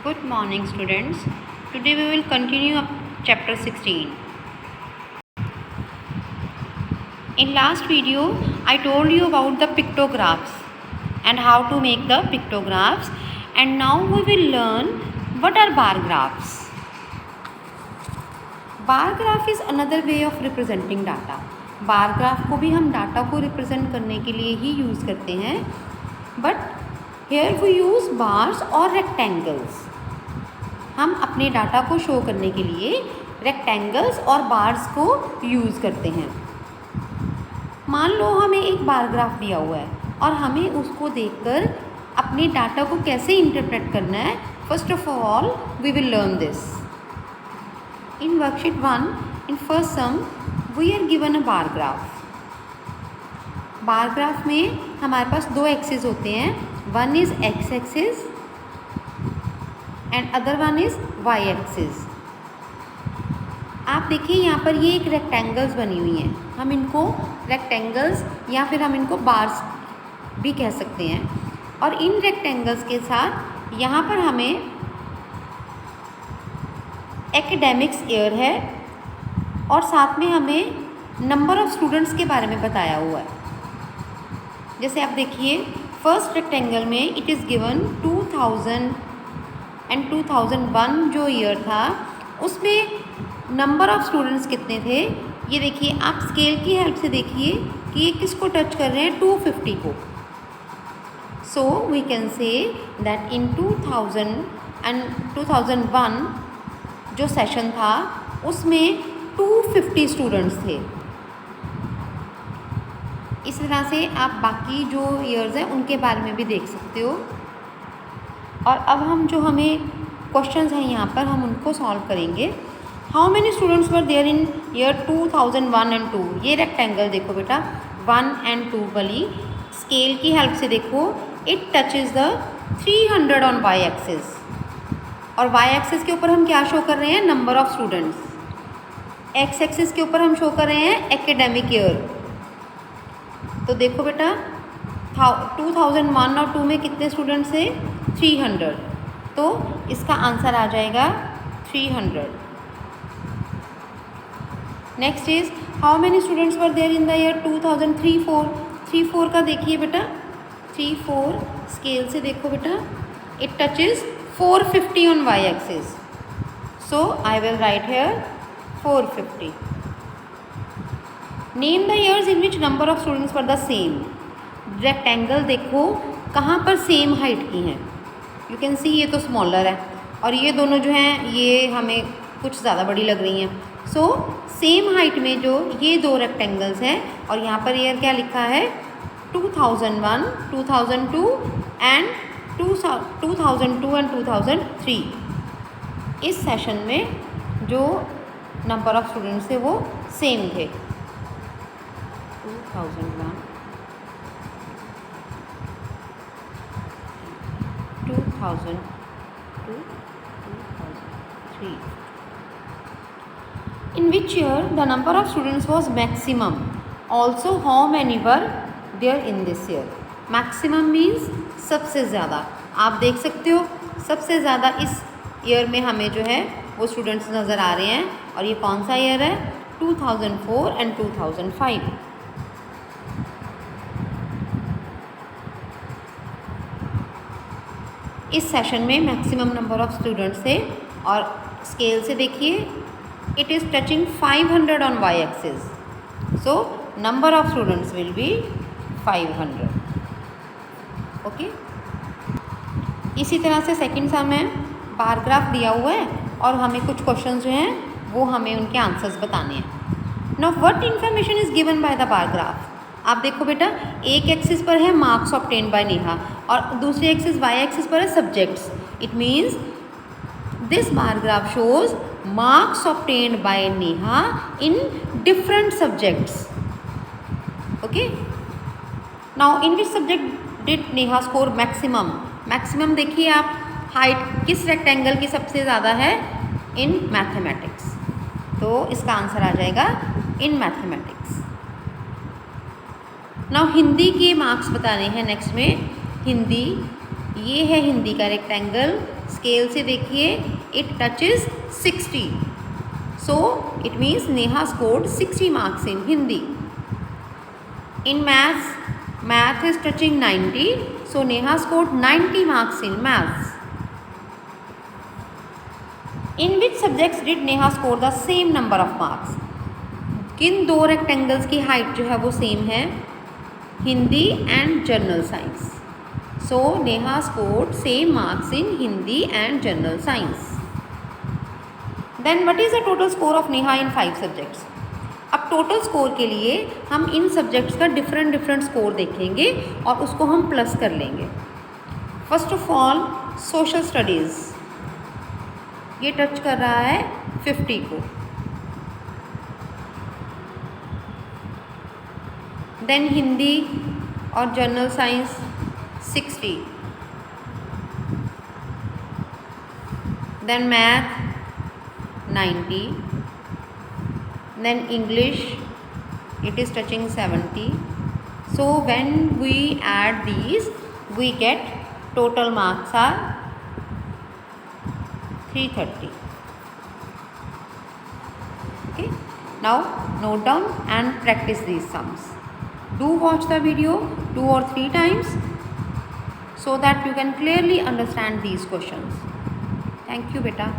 Good morning, students. Today we will continue up chapter 16. In last video, I told you about the pictographs and how to make the pictographs, and now we will learn what are bar graphs. Bar graph is another way of representing data. Bar graph को भी हम data को represent करने के लिए ही use करते हैं, but here we use bars और रेक्टेंगल्स. हम अपने डाटा को शो करने के लिए रेक्टेंगल्स और बार्स को यूज़ करते हैं. मान लो हमें एक बार ग्राफ दिया हुआ है और हमें उसको देखकर अपने डाटा को कैसे इंटरप्रेट करना है. First of all we will learn this. In worksheet 1 in first sum we are given a bar graph. Bar graph में हमारे पास दो एक्सिस होते हैं. One is X axis and other one is Y axis. आप देखिए यहाँ पर ये एक रेक्टेंगल्स बनी हुई हैं. हम इनको रेक्टेंगल्स या फिर हम इनको बार्स भी कह सकते हैं. और इन रेक्टेंगल्स के साथ यहाँ पर हमें एकेडमिक्स ईयर है और साथ में हमें नंबर ऑफ़ स्टूडेंट्स के बारे में बताया हुआ है. जैसे आप देखिए फर्स्ट रेक्टेंगल में इट इज़ गिवन 2000 एंड 2001 जो ईयर था उसमें नंबर ऑफ़ स्टूडेंट्स कितने थे. ये देखिए आप स्केल की हेल्प से देखिए कि ये किसको टच कर रहे हैं, 250 को. So we can say that in 2000 and 2001 जो सेशन था उसमें 250 स्टूडेंट्स थे. इस तरह से आप बाकी जो ईयर्स हैं उनके बारे में भी देख सकते हो. और अब हम जो हमें क्वेश्चंस हैं यहाँ पर हम उनको सॉल्व करेंगे. How many students were there in year 2001 and 2. ये रेक्टेंगल देखो बेटा 1 एंड 2 वाली स्केल की हेल्प से देखो it touches the 300 on Y axis. और वाई एक्सिस के ऊपर हम क्या शो कर रहे हैं, number of students. X axis के ऊपर हम शो कर रहे हैं एकेडमिक ईयर. तो देखो बेटा 2001 और 2 में कितने स्टूडेंट्स थे, 300. तो इसका आंसर आ जाएगा 300. Next is how many students were there in the year 2003-4. 3-4 का देखिए बेटा 3-4 स्केल से देखो बेटा it touches 450 on Y axis. So I will write here 450. Name the years in which number of students were the same. Rectangle देखो कहाँ पर same height की हैं. यू कैन सी ये तो स्मॉलर है और ये दोनों जो हैं ये हमें कुछ ज़्यादा बड़ी लग रही हैं. सो सेम हाइट में जो ये दो रेक्टेंगल्स हैं और यहाँ पर ईयर क्या लिखा है 2001, 2002 एंड 2002 एंड 2003. इस सेशन में जो नंबर ऑफ़ स्टूडेंट्स थे वो सेम थे. 2001, 2002, 2003. In which year the number of students was maximum? Also how many were there in this year? Maximum means सबसे ज़्यादा. आप देख सकते हो सबसे ज़्यादा इस ईयर में हमें जो है वो स्टूडेंट्स नज़र आ रहे हैं. और ये कौन सा ईयर है, 2004 एंड 2005. इस सेशन में मैक्सिमम नंबर ऑफ़ स्टूडेंट्स थे और स्केल से देखिए it is touching 500 on Y axis. So number of students will be 500. Okay. इसी तरह से सेकंड सम है. बार ग्राफ दिया हुआ है और हमें कुछ क्वेश्चन जो हैं वो हमें उनके आंसर्स बताने हैं. Now what information is given by the bar graph. आप देखो बेटा एक एक्सिस पर है मार्क्स ऑब्टेन बाय नेहा और दूसरी एक्सिस वाई एक्सिस पर है subjects. It means this bar graph shows marks obtained by Neha in different subjects. Okay. Now in which subject did Neha score maximum? Maximum देखिए आप height किस rectangle की सबसे ज़्यादा है, in mathematics. तो इसका आंसर आ जाएगा in mathematics. Now हिंदी के मार्क्स बताने हैं नेक्स्ट में. हिंदी ये है हिंदी का रेक्टेंगल. स्केल से देखिए it touches 60, so it means Neha scored 60 marks in Hindi. In math is touching 90, so Neha scored 90 marks in maths. In which subjects did Neha score the same number of marks? किन दो rectangles की height जो है वो same है? Hindi and general science. So Neha scored same marks in Hindi and general science. Then what is the total score of Neha in 5 subjects? अब total score के लिए हम इन सब्जेक्ट्स का डिफरेंट स्कोर देखेंगे और उसको हम प्लस कर लेंगे. First of all social studies, ये टच कर रहा है 50 को. देन हिंदी और general science 60. Then math 90. Then English, it is touching 70. So when we add these, we get total marks are 330. Okay. Now note down and practice these sums. Do watch the video 2 or 3 times so that you can clearly understand these questions. Thank you, beta.